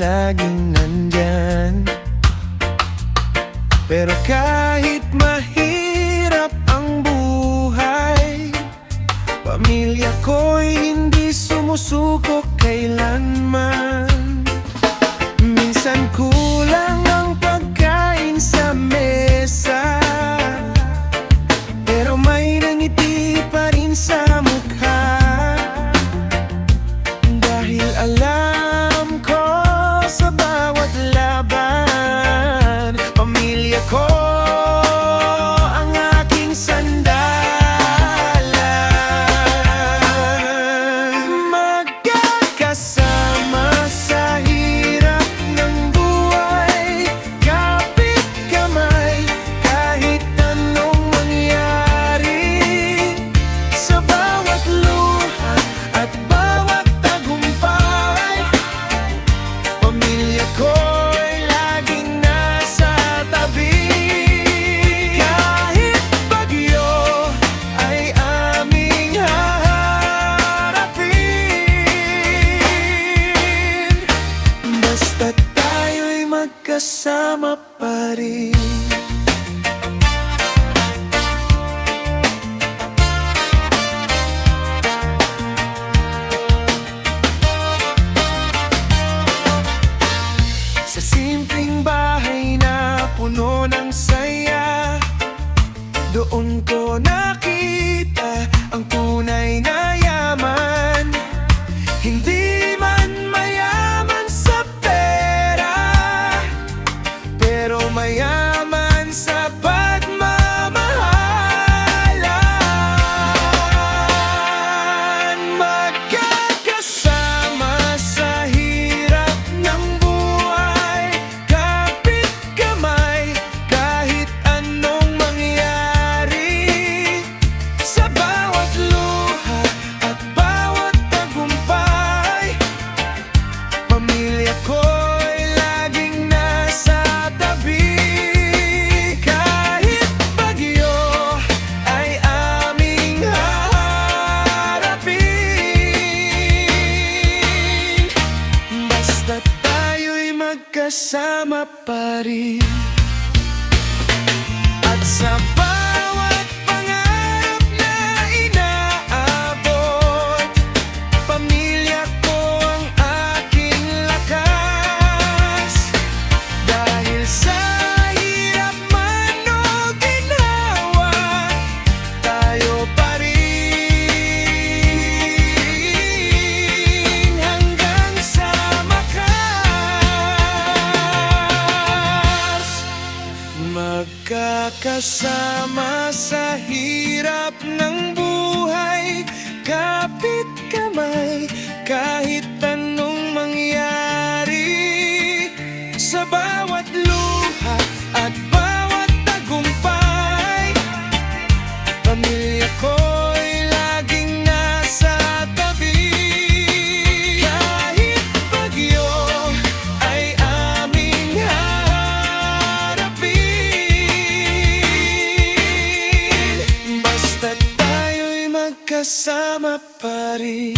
laging nandyan. Pero kahit mahirap ang buhay, pamilya ko'y hindi sumusuko kailanman. Minsan kulang ang pagkain sa mesa, pero may nangiti pa rin sa mukha. Dahil alam ko sa bawat laban, pamilya ko ang aking sandalan. Magkakasama sa hirap ng buhay, kapit kamay kahit anong mangyari. Sa bawat luha at bawat tagumpay, pamilya ko'y laging nasa tabi. Kahit bagyo ay aming haharapin, basta't tayo'y magkasama pa rin. Sa simpleng bahay na puno ng saya, doon ko nakita ang tunay na yaman. Hindi man mayaman sa pera, pero mayaman sa pagmamahalan. Magkakasama sa hirap ng buhay, kapit kamay kahit anong mangyari. Sa bawat luha at bawat tagumpay, pamilya ko'y laging nasa tabi. Kahit bagyo ay aming haharapin, basta't tayo'y magkasama pa rin. At sa bawat pangarap na inaabot, pamilya ko ang aking lakas. Dahil sa hirap man o ginawa, tayo pa rin hanggang sa wakas. Magkakasama sa hirap ng buhay, kapit kamay kahit anong mangyari. Sa bawat luha at bawat tagumpay, pamilya ko'y laging nasa tabi. Kahit bagyo ay aming haharapin, basta't tayo'y magkasama pa rin.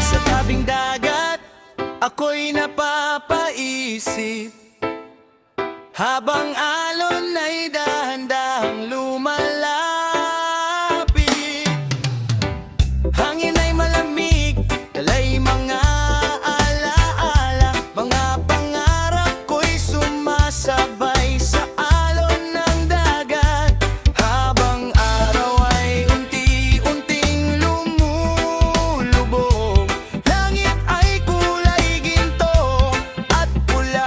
Sa tabing dagat, ako'y napapaisip, habang alon ay dahan-dahang lumalapit. Hangin ay malamig, dala'y mga alaala, mga pangarap ko'y sumasabay sa alon ng dagat. Habang araw ay unti-unting lumulubog, langit ay kulay ginto at pula.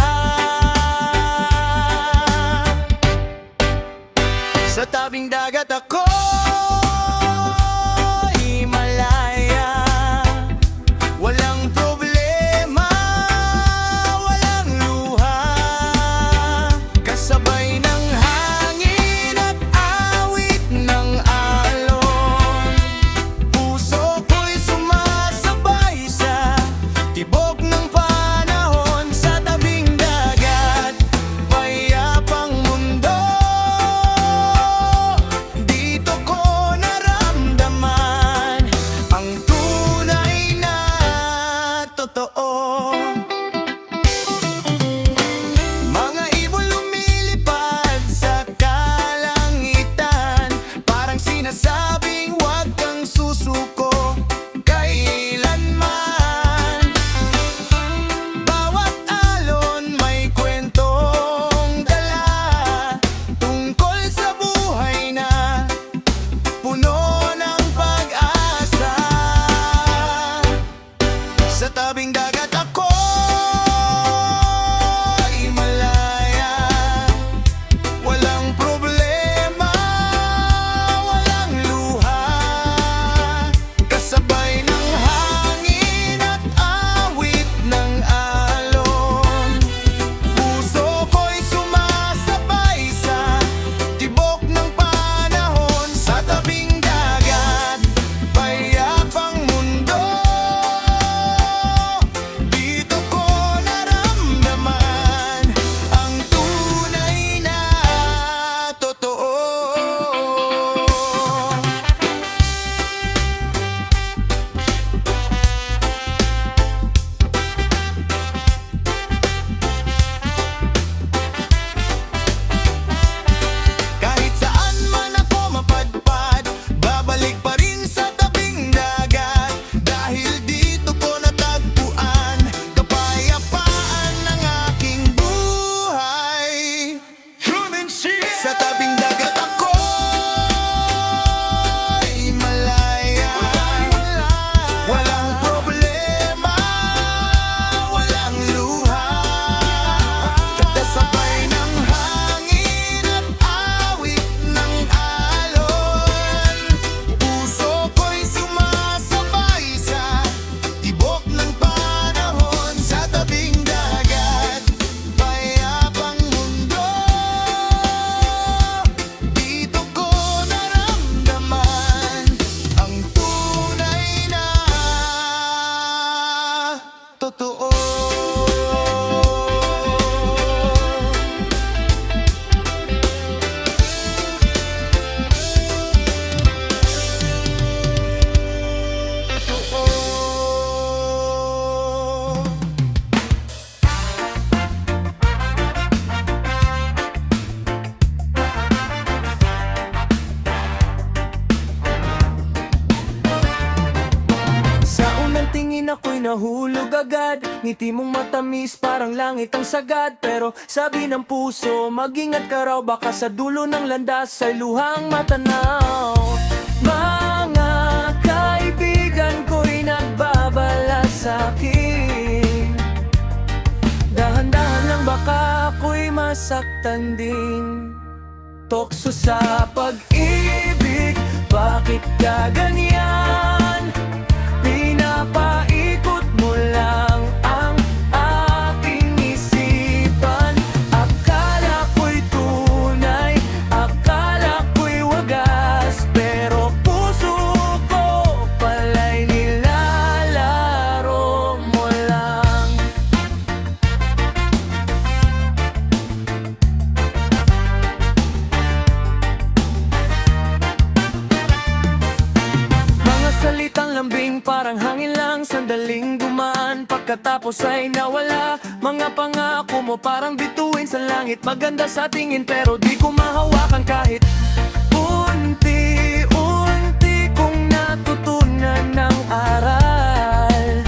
Sa tabing Ngiti mong matamis parang langit ang sagad. Pero sabi ng puso, mag-ingat ka raw, baka sa dulo ng landas ay luhang matanaw. Mga kaibigan ko'y nagbabala sa'kin, dahan-dahan lang baka ako'y masaktan din. Tukso sa pag-ibig, bakit ka ganyan? Pinapaikot mo lang ang aking isipan. Akala ko'y tunay, akala ko'y wagas, pero puso ko pala'y nilalaro mo lang. Mga salitang lambing parang hangin lang, sandaling dumaan, pagkatapos ay nawala. Mga pangako mo parang bituin sa langit, maganda sa tingin pero di ko mahawakan. Kahit unti-unti kong natutunan ng aral,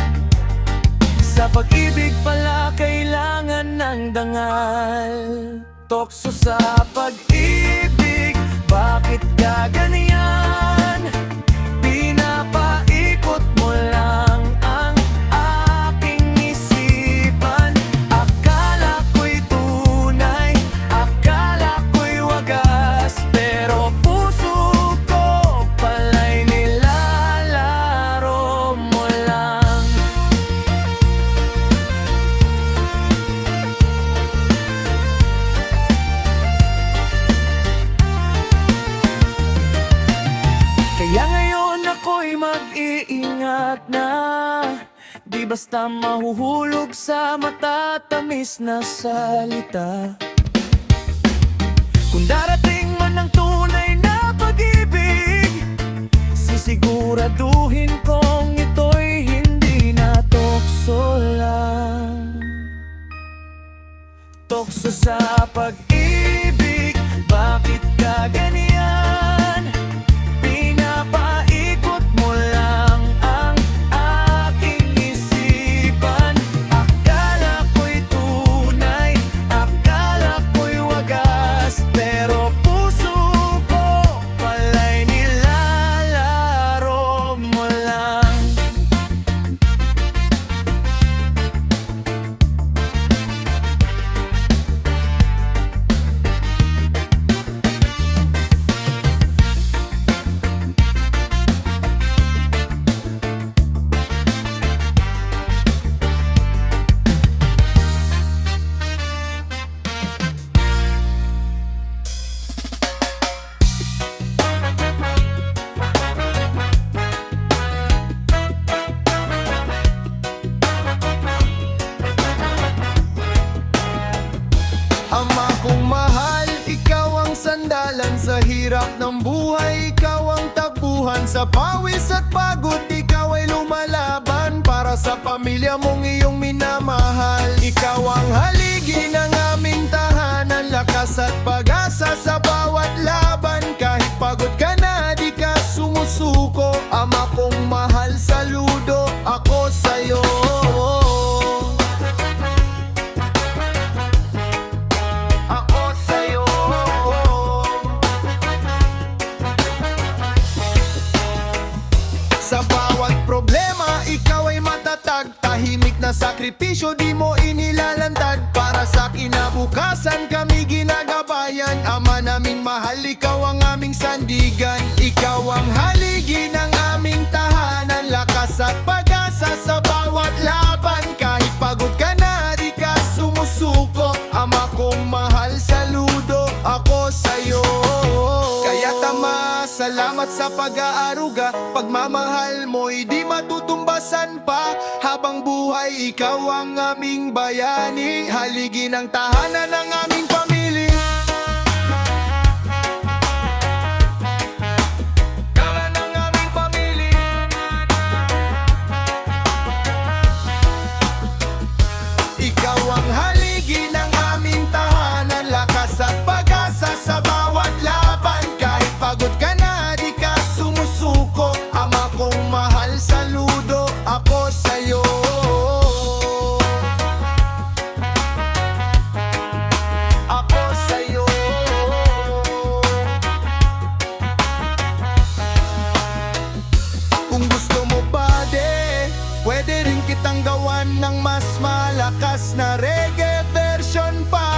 sa pag-ibig pala kailangan ng dangal. Tukso sa pag-ibig, bakit ka ganyan? Pinapaikot mo lang ang aking isipan. Akala ko'y tunay, akala ko'y wagas, pero puso ko pala'y nilalaro mo lang. Kaya ngayon ako'y mag-iingat na, di basta mahuhulog sa matatamis na salita. Kung darating man ang tunay na pag-ibig, sisiguraduhin kong ito'y hindi na tukso lang. Tukso sa pag-ibig, bakit ka ganyan? Pinapaikot mo lang ang aking isipan. Akala ko'y tunay, akala ko'y wagas, pero puso ko pala'y nilalaro mo lang. Ama kong mahal, ikaw ang sandalan sa hirap ng buhay. Ikaw ang takbuhan sa pawis at pagod. Ikaw ay lumalaban para sa pamilya mong iyong minamahal. Ikaw ang haligi ng aming tahanan, lakas at pag-asa sa bawat laban. Kahit pagod ka na, di ka sumusuko. Ama kong mahal, saludo ako sa'yo. Sa bawat problema, ikaw ay matatag. Tahimik na sakripisyo, di mo inilalantad. Para sa kinabukasan, kami ginagabayan. Ama naming mahal, ikaw ang aming sandigan. Ikaw ang haligi ng aming tahanan, lakas at pag-asa sa bawat laban. Kahit pagod ka na, di ka sumusuko. Ama kong mahal, saludo ako sa'yo. Kaya tama, salamat sa pag-aaruga. Pagmamahal mo'y di matutumbasan pa. Habang buhay, ikaw ang aming bayani, haligi ng tahanan ng aming pamilya. Kalan ng aming pamilya. Ikaw ang haligi ng aming tahanan, lakas at pag-asa sa bawat laban. Kahit pagod ka na, di ka sumusuko. Ama kong mahal, saludo ako sa'yo. reggae version pa.